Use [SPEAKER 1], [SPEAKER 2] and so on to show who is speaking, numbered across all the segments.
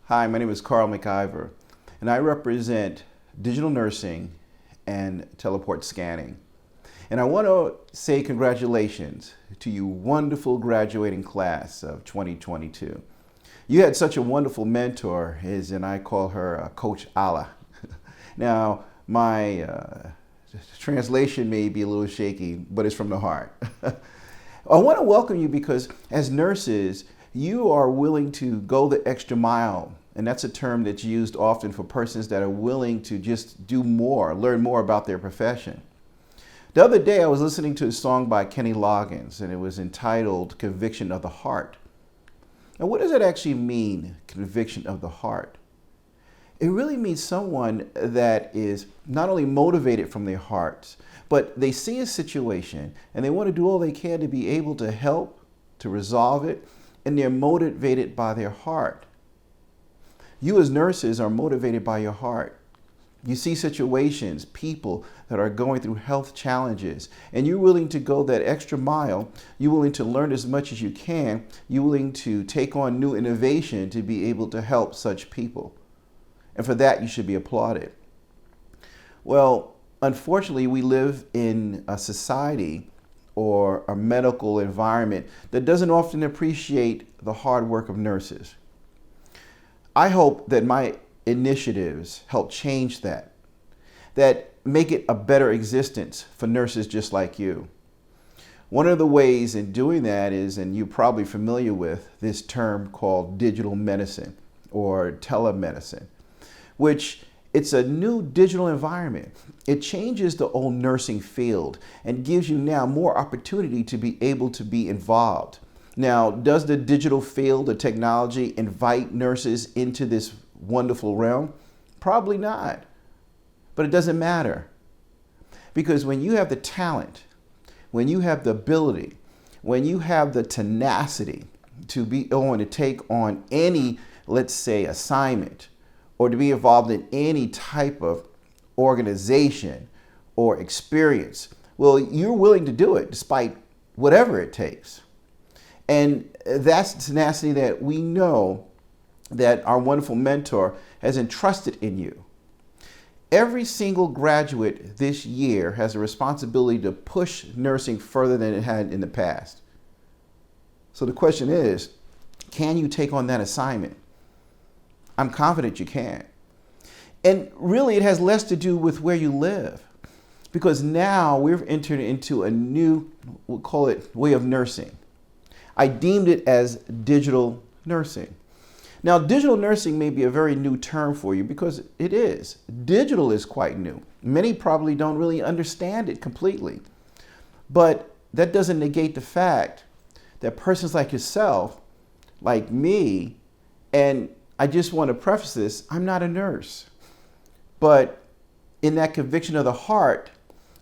[SPEAKER 1] Hi, my name is Carl Mcliver, and I represent digital nursing and teleport scanning. And I want to say congratulations to you wonderful graduating class of 2022. You had such a wonderful mentor, and I call her Coach Allah. Now, my translation may be a little shaky, but it's from the heart. I want to welcome you because as nurses, you are willing to go the extra mile. And that's a term that's used often for persons that are willing to just do more, learn more about their profession. The other day, I was listening to a song by Kenny Loggins, and it was entitled Conviction of the Heart. Now, what does it actually mean, conviction of the heart? It really means someone that is not only motivated from their hearts, but they see a situation and they want to do all they can to be able to help, to resolve it, and they're motivated by their heart. You as nurses are motivated by your heart. You see situations, people that are going through health challenges, and you're willing to go that extra mile. You're willing to learn as much as you can. You're willing to take on new innovation to be able to help such people. And for that, you should be applauded. Well, unfortunately, we live in a society or a medical environment that doesn't often appreciate the hard work of nurses. I hope that my initiatives help change that make it a better existence for nurses just like you. One of the ways in doing that is, and you're probably familiar with this term called digital medicine or telemedicine, which it's a new digital environment. It changes the old nursing field and gives you now more opportunity to be able to be involved. Now, does the digital field, the technology, invite nurses into this wonderful realm? Probably not. But it doesn't matter. Because when you have the talent, when you have the ability, when you have the tenacity to be able to take on any, let's say, assignment, or to be involved in any type of organization or experience, well, you're willing to do it despite whatever it takes. And that's the tenacity that we know that our wonderful mentor has entrusted in you. Every single graduate this year has a responsibility to push nursing further than it had in the past. So the question is, can you take on that assignment? I'm confident you can. And really, it has less to do with where you live, because now we've entered into a new, we'll call it, way of nursing. I deemed it as digital nursing. Now, digital nursing may be a very new term for you because it is. Digital is quite new. Many probably don't really understand it completely. But that doesn't negate the fact that persons like yourself, like me, and I just want to preface this, I'm not a nurse. But in that conviction of the heart,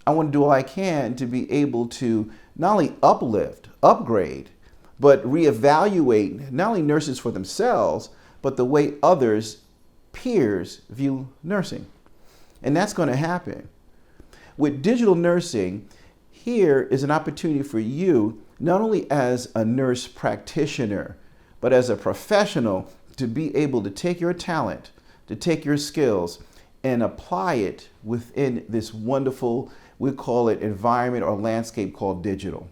[SPEAKER 1] I want to do all I can to be able to not only uplift, upgrade, but reevaluate not only nurses for themselves, but the way others, peers, view nursing. And that's going to happen. With digital nursing, here is an opportunity for you, not only as a nurse practitioner, but as a professional, to be able to take your talent, to take your skills, and apply it within this wonderful, we call it environment or landscape called digital.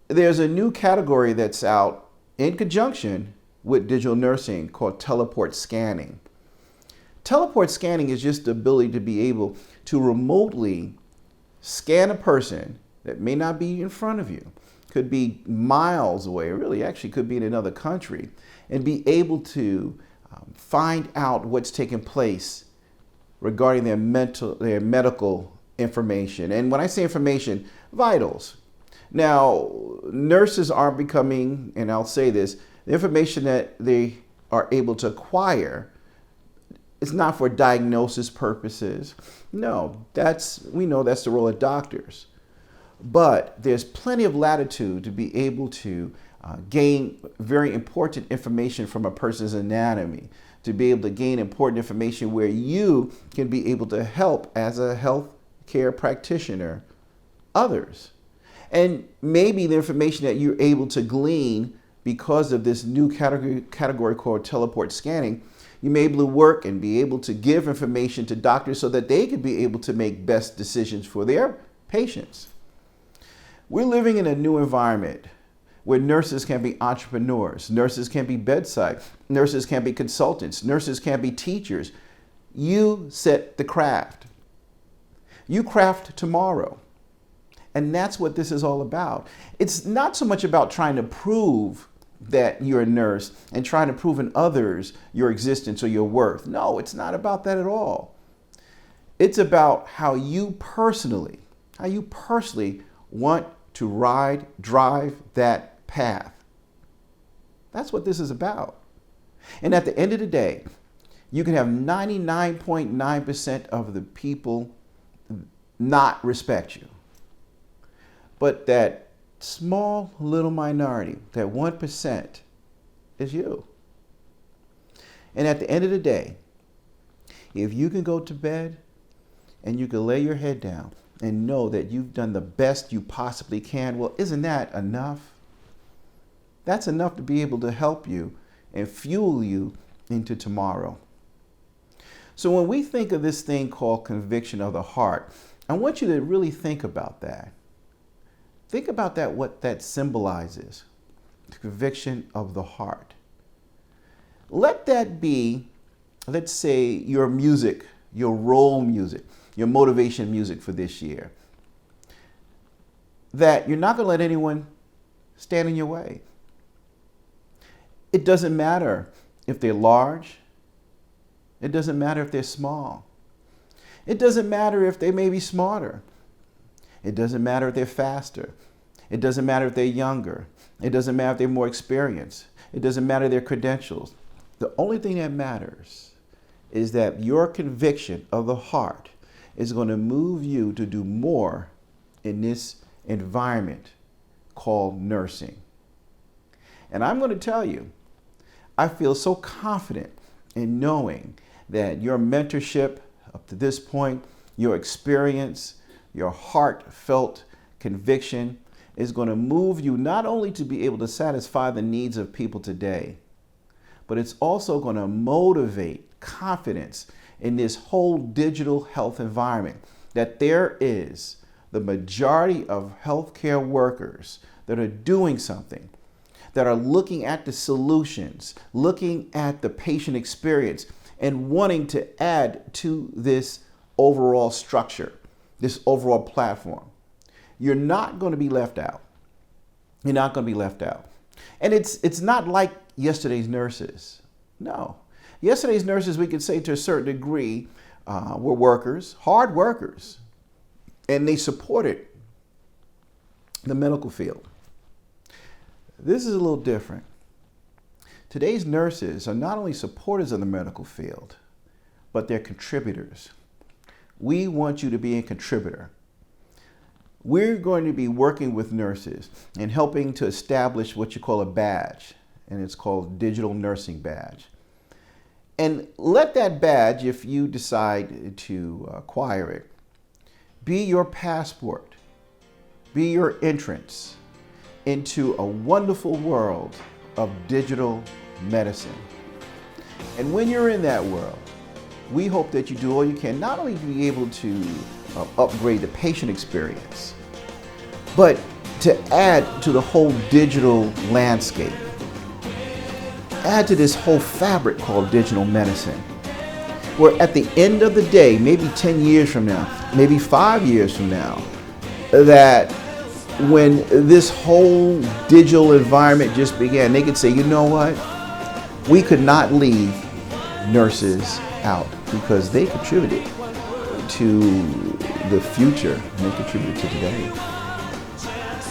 [SPEAKER 1] There's a new category that's out in conjunction with digital nursing called teleport scanning. Teleport scanning is just the ability to be able to remotely scan a person that may not be in front of you, could be miles away, or really actually could be in another country, and be able to find out what's taking place regarding their medical information. And when I say information, vitals. Now, nurses are becoming, and I'll say this, the information that they are able to acquire is not for diagnosis purposes. No, we know that's the role of doctors. But there's plenty of latitude to be able to gain very important information from a person's anatomy, to be able to gain important information where you can be able to help as a health care practitioner others. And maybe the information that you're able to glean because of this new category called teleport scanning, you may be able to work and be able to give information to doctors so that they can be able to make best decisions for their patients. We're living in a new environment where nurses can be entrepreneurs, nurses can be bedside, nurses can be consultants, nurses can be teachers. You set the craft. You craft tomorrow. And that's what this is all about. It's not so much about trying to prove that you're a nurse and trying to prove in others your existence or your worth. No, it's not about that at all. It's about how you personally want to drive that path. That's what this is about. And at the end of the day, you can have 99.9% of the people not respect you. But that small little minority, that 1%, is you. And at the end of the day, if you can go to bed and you can lay your head down and know that you've done the best you possibly can, well, isn't that enough? That's enough to be able to help you and fuel you into tomorrow. So when we think of this thing called conviction of the heart, I want you to really think about that. Think about that, what that symbolizes, the conviction of the heart. Let that be, let's say, your music, your role music, your motivation music for this year. That you're not going to let anyone stand in your way. It doesn't matter if they're large. It doesn't matter if they're small. It doesn't matter if they may be smarter. It doesn't matter if they're faster. It doesn't matter if they're younger. It doesn't matter if they're more experienced. It doesn't matter their credentials. The only thing that matters is that your conviction of the heart is going to move you to do more in this environment called nursing. And I'm going to tell you, I feel so confident in knowing that your mentorship up to this point, your experience, your heartfelt conviction is going to move you not only to be able to satisfy the needs of people today, but it's also going to motivate confidence in this whole digital health environment, that there is the majority of healthcare workers that are doing something, that are looking at the solutions, looking at the patient experience, and wanting to add to this overall structure, this overall platform. You're not going to be left out. You're not going to be left out. And it's not like yesterday's nurses. No. Yesterday's nurses, we could say to a certain degree, were workers, hard workers, and they supported the medical field. This is a little different. Today's nurses are not only supporters of the medical field, but they're contributors. We want you to be a contributor. We're going to be working with nurses and helping to establish what you call a badge, and it's called Digital Nursing Badge. And let that badge, if you decide to acquire it, be your passport, be your entrance into a wonderful world of digital medicine. And when you're in that world, we hope that you do all you can, not only to be able to upgrade the patient experience, but to add to the whole digital landscape. Add to this whole fabric called digital medicine, where at the end of the day, maybe 10 years from now, maybe 5 years from now, that when this whole digital environment just began, they could say, you know what? We could not leave nurses out because they contributed to the future and they contributed to today.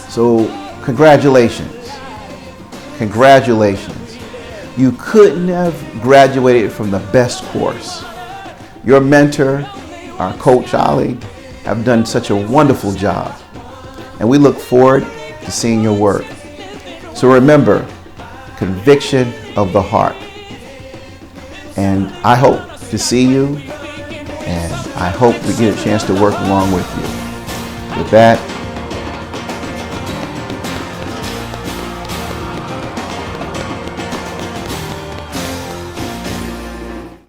[SPEAKER 1] So congratulations. Congratulations. You couldn't have graduated from the best course. Your mentor, our coach Ali, have done such a wonderful job. And we look forward to seeing your work. So remember, conviction of the heart. And I hope to see you, and I hope we get a chance to work along with you. With that,